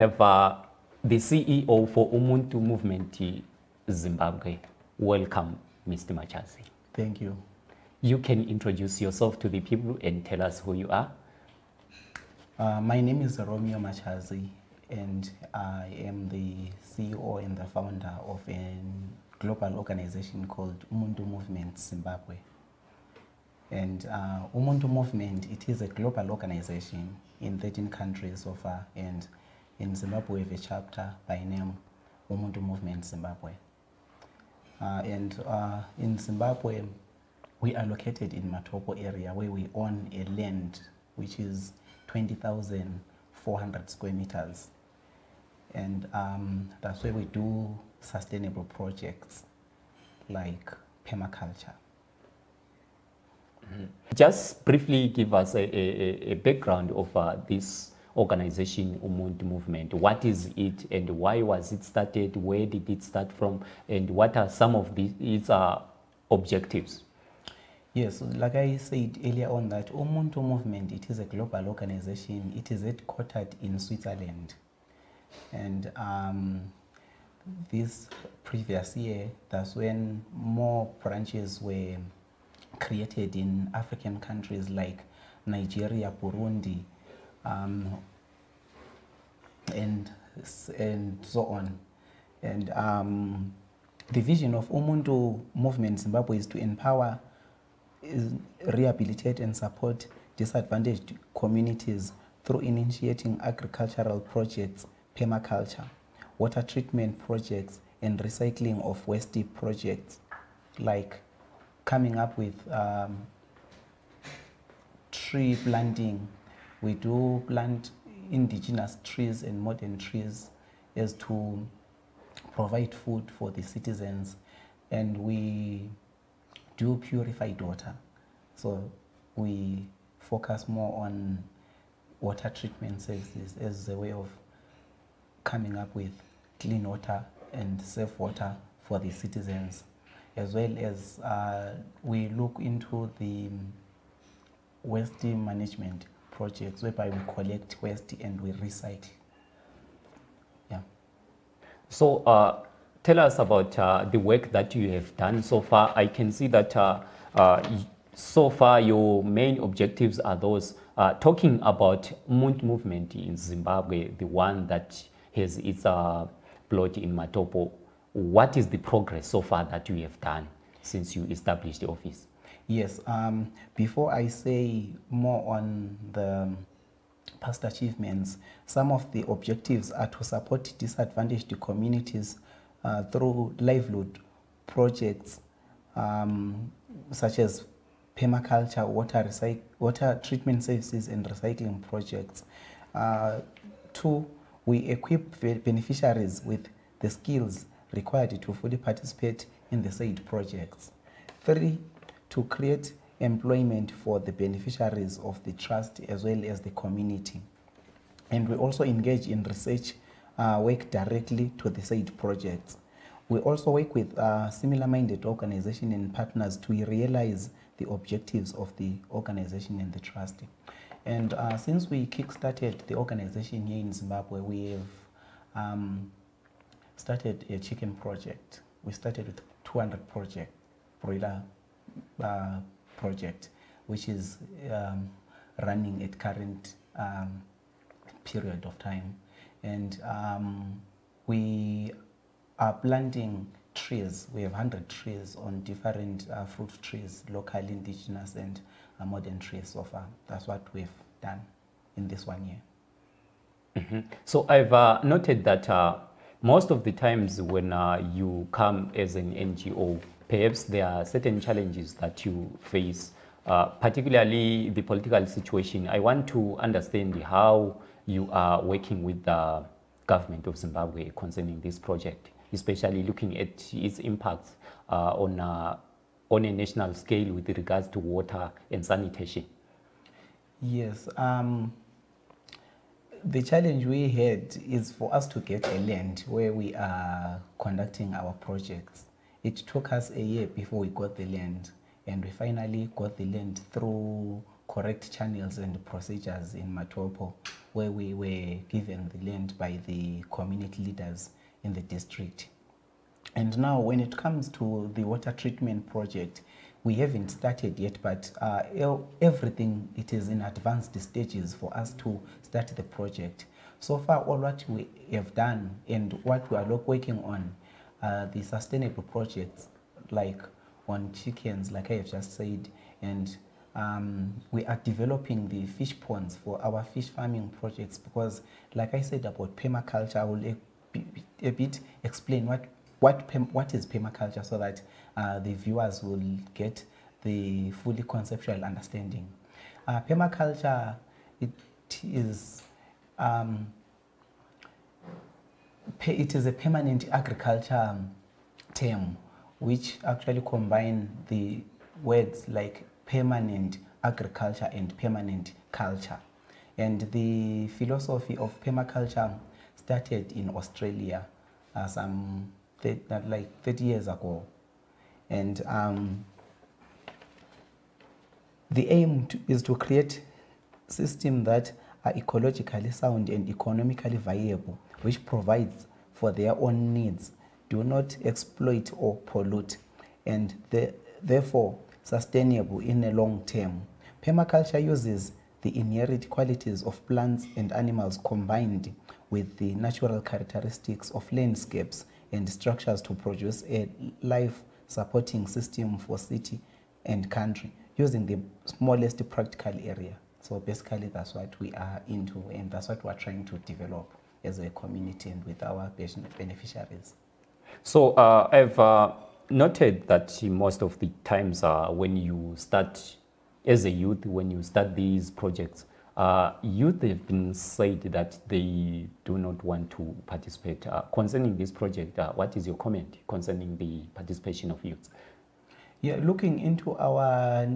Have the CEO for Umuntu Movement Zimbabwe. Welcome, Mr. Machazi. Thank you. You can introduce yourself to the people and tell us who you are. My name is Romeo Machazi, and I am the CEO and the founder of a global organization called Umuntu Movement Zimbabwe. And Umuntu Movement, it is a global organization in 13 countries so far, and in Zimbabwe we have a chapter by name Umuntu Movement Zimbabwe. In Zimbabwe, we are located in Matopo area where we own a land which is 20,400 square meters. And that's where we do sustainable projects like permaculture. Just briefly give us a background of this organization, Umuntu Movement. What is it and why was it started? Where did it start from? And what are some of its objectives? Yes, like I said earlier on, that Umuntu Movement, it is a global organization. It is headquartered in Switzerland. And this previous year, that's when more branches were created in African countries like Nigeria, Burundi, and so on. And the vision of Umuntu Movement Zimbabwe is to empower, rehabilitate and support disadvantaged communities through initiating agricultural projects, permaculture, water treatment projects, and recycling of waste projects, like coming up with tree planting. We do plant indigenous trees and modern trees as to provide food for the citizens, and we do purified water. So we focus more on water treatment services as a way of coming up with clean water and safe water for the citizens, as well as we look into the waste management projects whereby we collect waste and we recycle. Yeah. So tell us about the work that you have done so far. I can see that so far your main objectives are those. Talking about Umuntu Movement in Zimbabwe, the one that has its plot in Matopo, what is the progress so far that you have done since you established the office? Yes, before I say more on the past achievements, some of the objectives are to support disadvantaged communities through livelihood projects such as permaculture, water treatment services and recycling projects. 2, we equip beneficiaries with the skills required to fully participate in the said projects. 3, to create employment for the beneficiaries of the trust as well as the community. And we also engage in research work directly to the said projects. We also work with similar-minded organizations and partners to realize the objectives of the organization and the trust. And since we kick-started the organization here in Zimbabwe, we have started a chicken project. We started with 200 project, broiler project, which is running at current period of time. And we are planting trees. We have 100 trees on different fruit trees, local, indigenous, and modern trees so far. That's what we've done in this 1 year. Mm-hmm. So I've noted that most of the times when you come as an NGO, perhaps there are certain challenges that you face, particularly the political situation. I want to understand how you are working with the government of Zimbabwe concerning this project, especially looking at its impacts on a national scale with regards to water and sanitation. Yes. The challenge we had is for us to get a land where we are conducting our projects. It took us a year before we got the land, and we finally got the land through correct channels and procedures in Matopo. where we were given the land by the community leaders in the district. And now when it comes to the water treatment project, we haven't started yet, but everything, it is in advanced stages for us to start the project. So far, all what we have done and what we are working on, the sustainable projects, like on chickens, like I have just said, and we are developing the fish ponds for our fish farming projects, because like I said about permaculture, I will a bit explain what is permaculture, so that the viewers will get the fully conceptual understanding. Permaculture, it is a permanent agriculture term which actually combine the words like permanent agriculture and permanent culture. And the philosophy of permaculture started in Australia like 30 years ago. And the aim is to create systems that are ecologically sound and economically viable, which provides for their own needs, do not exploit or pollute, and therefore sustainable in the long term. Permaculture uses the inherent qualities of plants and animals combined with the natural characteristics of landscapes and structures to produce a life-supporting system for city and country using the smallest practical area. So basically that's what we are into, and that's what we're trying to develop as a community and with our beneficiaries. So I've noted that most of the times when you start as a youth, when you start these projects, youth have been said that they do not want to participate. Concerning this project, what is your comment concerning the participation of youth? Yeah, looking into our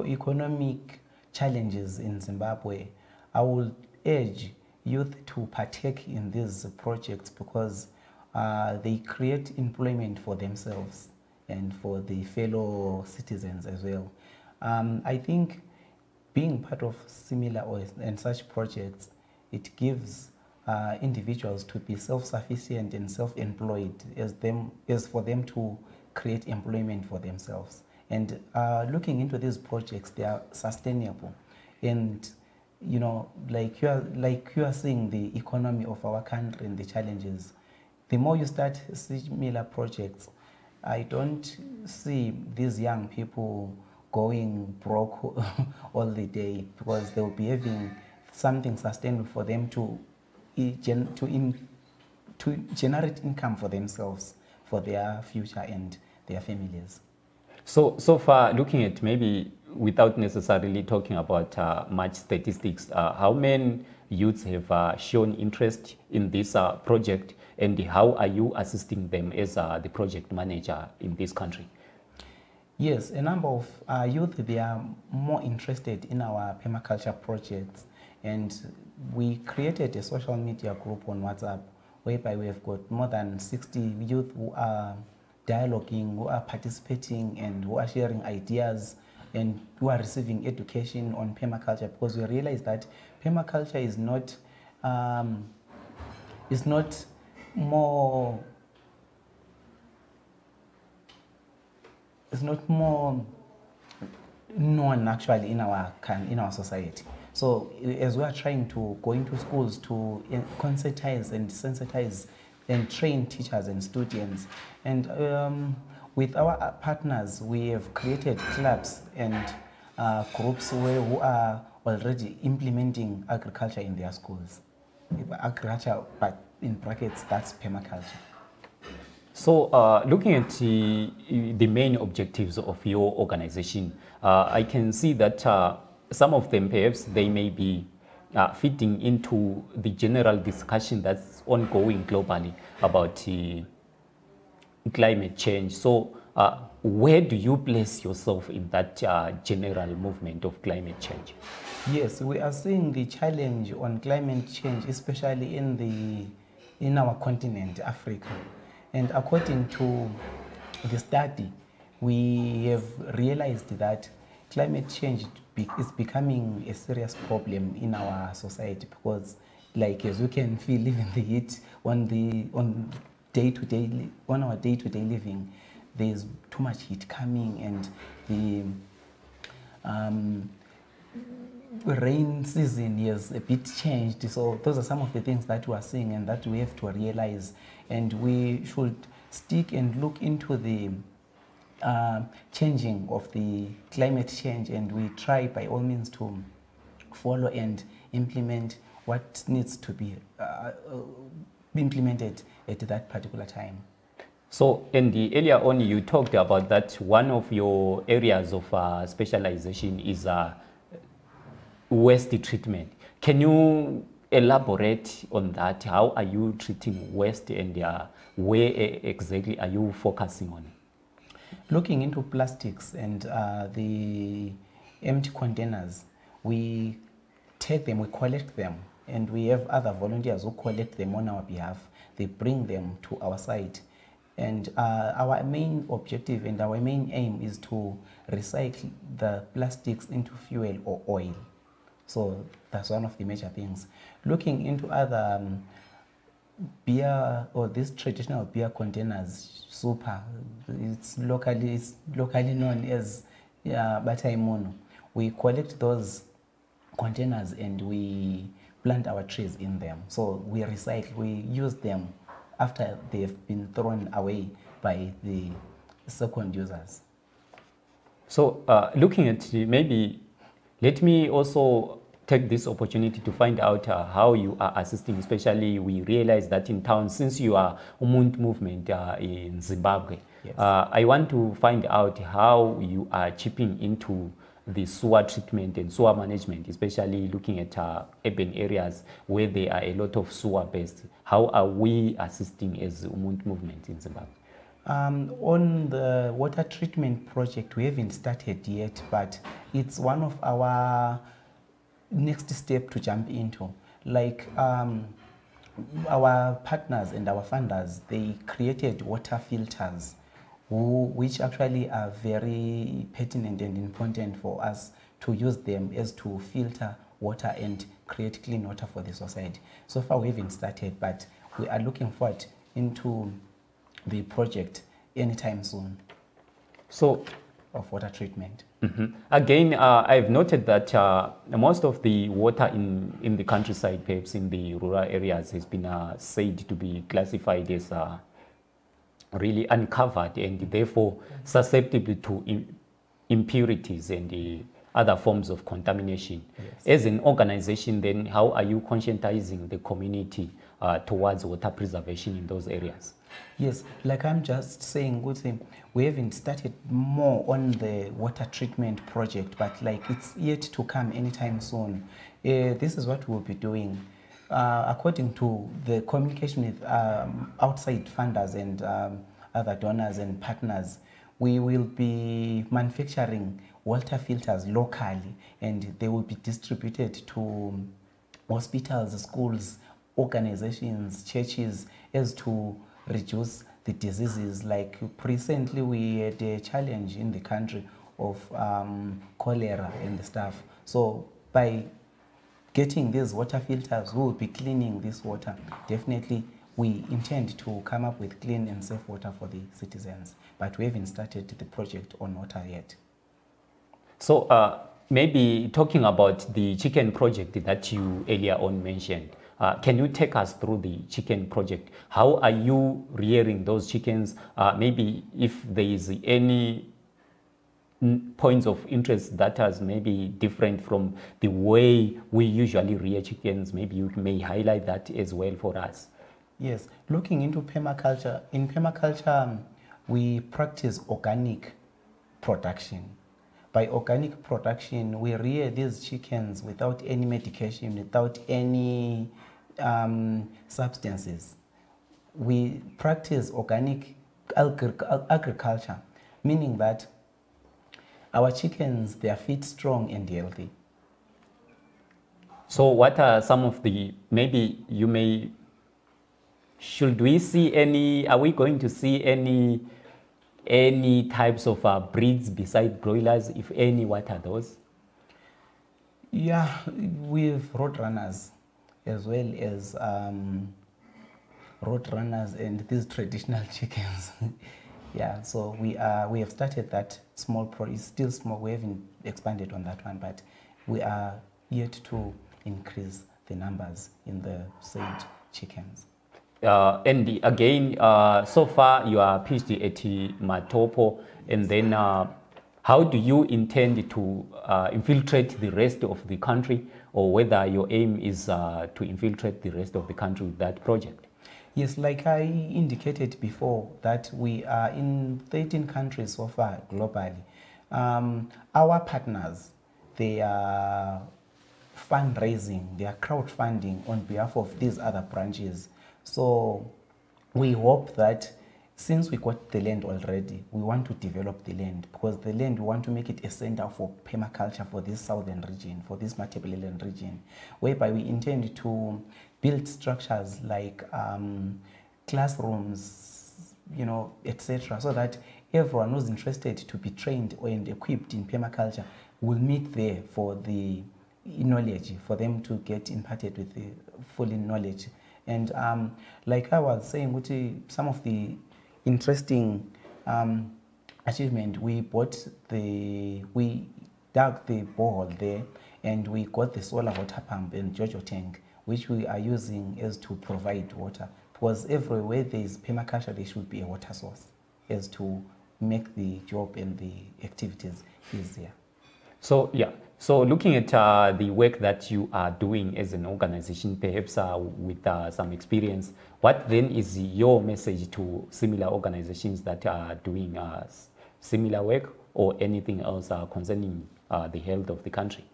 economic challenges in Zimbabwe, I will urge youth to partake in these projects, because they create employment for themselves and for the fellow citizens as well. I think being part of similar and such projects, it gives individuals to be self-sufficient and self-employed as for them to create employment for themselves. And looking into these projects, they are sustainable. And you know, like you are seeing the economy of our country and the challenges, the more you start similar projects, I don't see these young people going broke all the day, because they will be having something sustainable for them to generate income for themselves, for their future and their families. So far, looking at, maybe without necessarily talking about much statistics, how many youths have shown interest in this project, and how are you assisting them as the project manager in this country? Yes, a number of youth, they are more interested in our permaculture projects, and we created a social media group on WhatsApp, whereby we have got more than 60 youth who are dialoguing, who are participating, and who are sharing ideas, and who are receiving education on permaculture, because we realize that permaculture is not more known actually in our society. So as we are trying to go into schools to conscientize and sensitize and train teachers and students, and with our partners, we have created clubs and groups who are already implementing agriculture in their schools. Agriculture, but in brackets, that's permaculture. So looking at the main objectives of your organization, I can see that some of them, perhaps they may be fitting into the general discussion that's ongoing globally about climate change. So where do you place yourself in that general movement of climate change? Yes, we are seeing the challenge on climate change, especially in our continent, Africa. And according to the study, we have realized that climate change it's becoming a serious problem in our society, because like as we can feel even the heat on our day-to-day living, there's too much heat coming, and the rain season is a bit changed. So those are some of the things that we are seeing and that we have to realize, and we should stick and look into the changing of the climate change, and we try by all means to follow and implement what needs to be implemented at that particular time. So, Andy, earlier on you talked about that one of your areas of specialization is waste treatment. Can you elaborate on that? How are you treating waste, and where exactly are you focusing on? Looking into plastics and the empty containers, we take them, we collect them, and we have other volunteers who collect them on our behalf. They bring them to our site. And our main objective and our main aim is to recycle the plastics into fuel or oil. So that's one of the major things. Looking into other beer, or these traditional beer containers, super, it's locally known as Bataimono. We collect those containers and we plant our trees in them. So we recycle, we use them after they've been thrown away by the second users. So looking at, maybe let me also take this opportunity to find out how you are assisting, especially we realize that in town, since you are Umuntu movement in Zimbabwe, yes. I want to find out how you are chipping into the sewer treatment and sewer management, especially looking at urban areas where there are a lot of sewer based. How are we assisting as Umuntu movement in Zimbabwe? On the water treatment project, we haven't started yet, but it's one of our next step to jump into. Like our partners and our funders, they created water filters, which actually are very pertinent and important for us to use them as to filter water and create clean water for the society. So far we haven't started, but we are looking forward into the project anytime soon. So, of water treatment. Again, I've noted that most of the water in the countryside, perhaps in the rural areas, has been said to be classified as really uncovered and therefore susceptible to impurities and other forms of contamination. Yes. As an organization, then, how are you conscientizing the community towards water preservation in those areas? Yes, like I'm just saying, good thing, we haven't started more on the water treatment project, but like it's yet to come anytime soon. This is what we'll be doing. According to the communication with outside funders and other donors and partners, we will be manufacturing water filters locally, and they will be distributed to hospitals, schools, organizations, churches, as to reduce the diseases. Like recently we had a challenge in the country of cholera and stuff. So by getting these water filters, we will be cleaning this water. Definitely we intend to come up with clean and safe water for the citizens, but we haven't started the project on water yet. So maybe talking about the chicken project that you earlier on mentioned, can you take us through the chicken project? How are you rearing those chickens? Maybe if there is any points of interest that is maybe different from the way we usually rear chickens, maybe you may highlight that as well for us. Yes, looking into permaculture, in permaculture we practice organic production. By organic production, we rear these chickens without any medication, without any substances. We practice organic agriculture, meaning that our chickens, they are fit, strong and healthy. So what are some of the, maybe you may, should we see any, are we going to see any types of breeds beside broilers? If any, what are those? Yeah, with road runners as well as road runners and these traditional chickens. Yeah, so we have started that small it's still small. We haven't expanded on that one, but we are yet to increase the numbers in the said chickens. And again, so far you are pitched at Matopo, and then how do you intend to infiltrate the rest of the country, or whether your aim is to infiltrate the rest of the country with that project? Yes, like I indicated before, that we are in 13 countries so far globally. Our partners, they are fundraising, they are crowdfunding on behalf of these other branches. So we hope that since we got the land already, we want to develop the land, because the land, we want to make it a center for permaculture for this southern region, for this Matabeleland region, whereby we intend to build structures like classrooms, you know, etc., so that everyone who's interested to be trained and equipped in permaculture will meet there for the knowledge, for them to get imparted with the full knowledge. And like I was saying, some of the interesting achievement, we dug the borehole there, and we got the solar water pump and Jojo tank, which we are using as to provide water, because everywhere there is permaculture, there should be a water source as to make the job and the activities easier. So yeah, so looking at the work that you are doing as an organization, perhaps with some experience, what then is your message to similar organizations that are doing similar work, or anything else concerning the health of the country?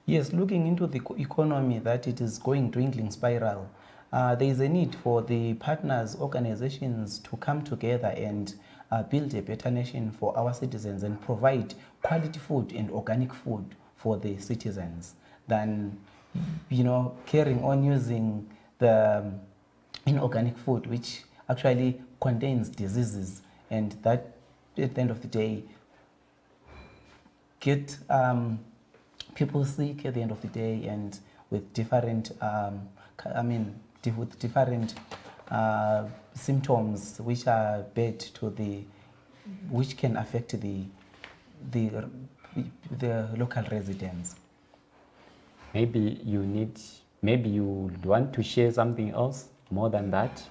Yes, looking into the economy, that it is going dwindling spiral, there is a need for the partners, organizations to come together and build a better nation for our citizens and provide quality food and organic food for the citizens, than, you know, carrying on using the inorganic food, which actually contains diseases, and that at the end of the day get people sick at the end of the day, and with different with different symptoms which are bad to the, which can affect the local residents. Maybe you would want to share something else more than that.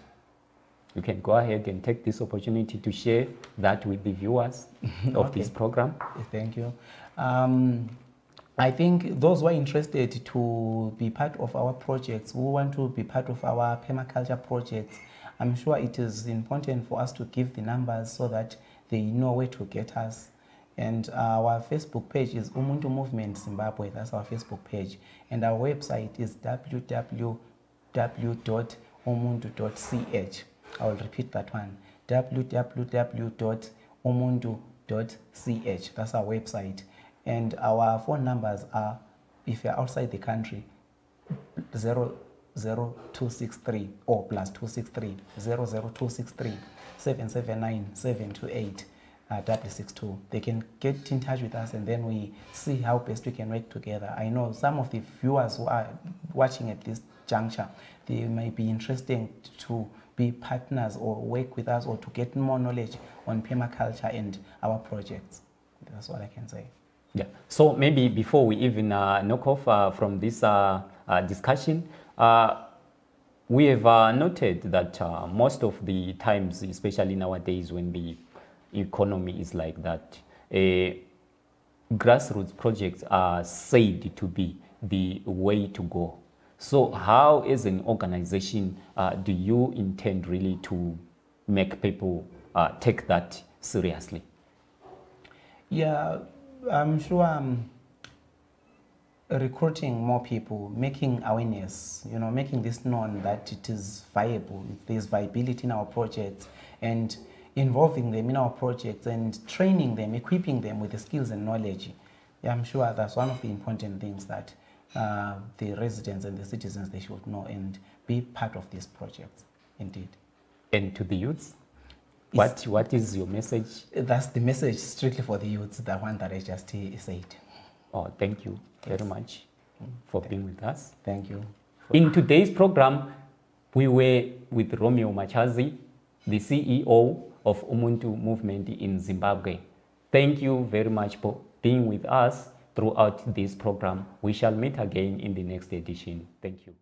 You can go ahead and take this opportunity to share that with the viewers of this program. Thank you. I think those who are interested to be part of our projects, who want to be part of our permaculture projects, I'm sure it is important for us to give the numbers so that they know where to get us. And our Facebook page is Umuntu Movement Zimbabwe. That's our Facebook page. And our website is www.umuntu.ch. I will repeat that one, www.umuntu.ch. That's our website. And our phone numbers are, if you're outside the country, 00263 or +263 00263 779 728 662. They can get in touch with us, and then we see how best we can work together. I know some of the viewers who are watching at this juncture, they may be interested to be partners or work with us, or to get more knowledge on permaculture and our projects. That's what I can say. Yeah. So maybe before we even knock off from this discussion, we have noted that most of the times, especially nowadays when the economy is like that, grassroots projects are said to be the way to go. So how, as an organization, do you intend really to make people take that seriously? Yeah, I'm sure recruiting more people, making awareness, you know, making this known that it is viable, there's viability in our projects, and involving them in our projects and training them, equipping them with the skills and knowledge. Yeah, I'm sure that's one of the important things that the residents and the citizens, they should know and be part of these projects, indeed. And to the youths? What is your message? That's the message strictly for the youths, the one that I just said. Oh, thank you very much. for being with us. Thank you. In today's program, we were with Romeo Machazi, the CEO of Umuntu Movement in Zimbabwe. Thank you very much for being with us throughout this program. We shall meet again in the next edition. Thank you.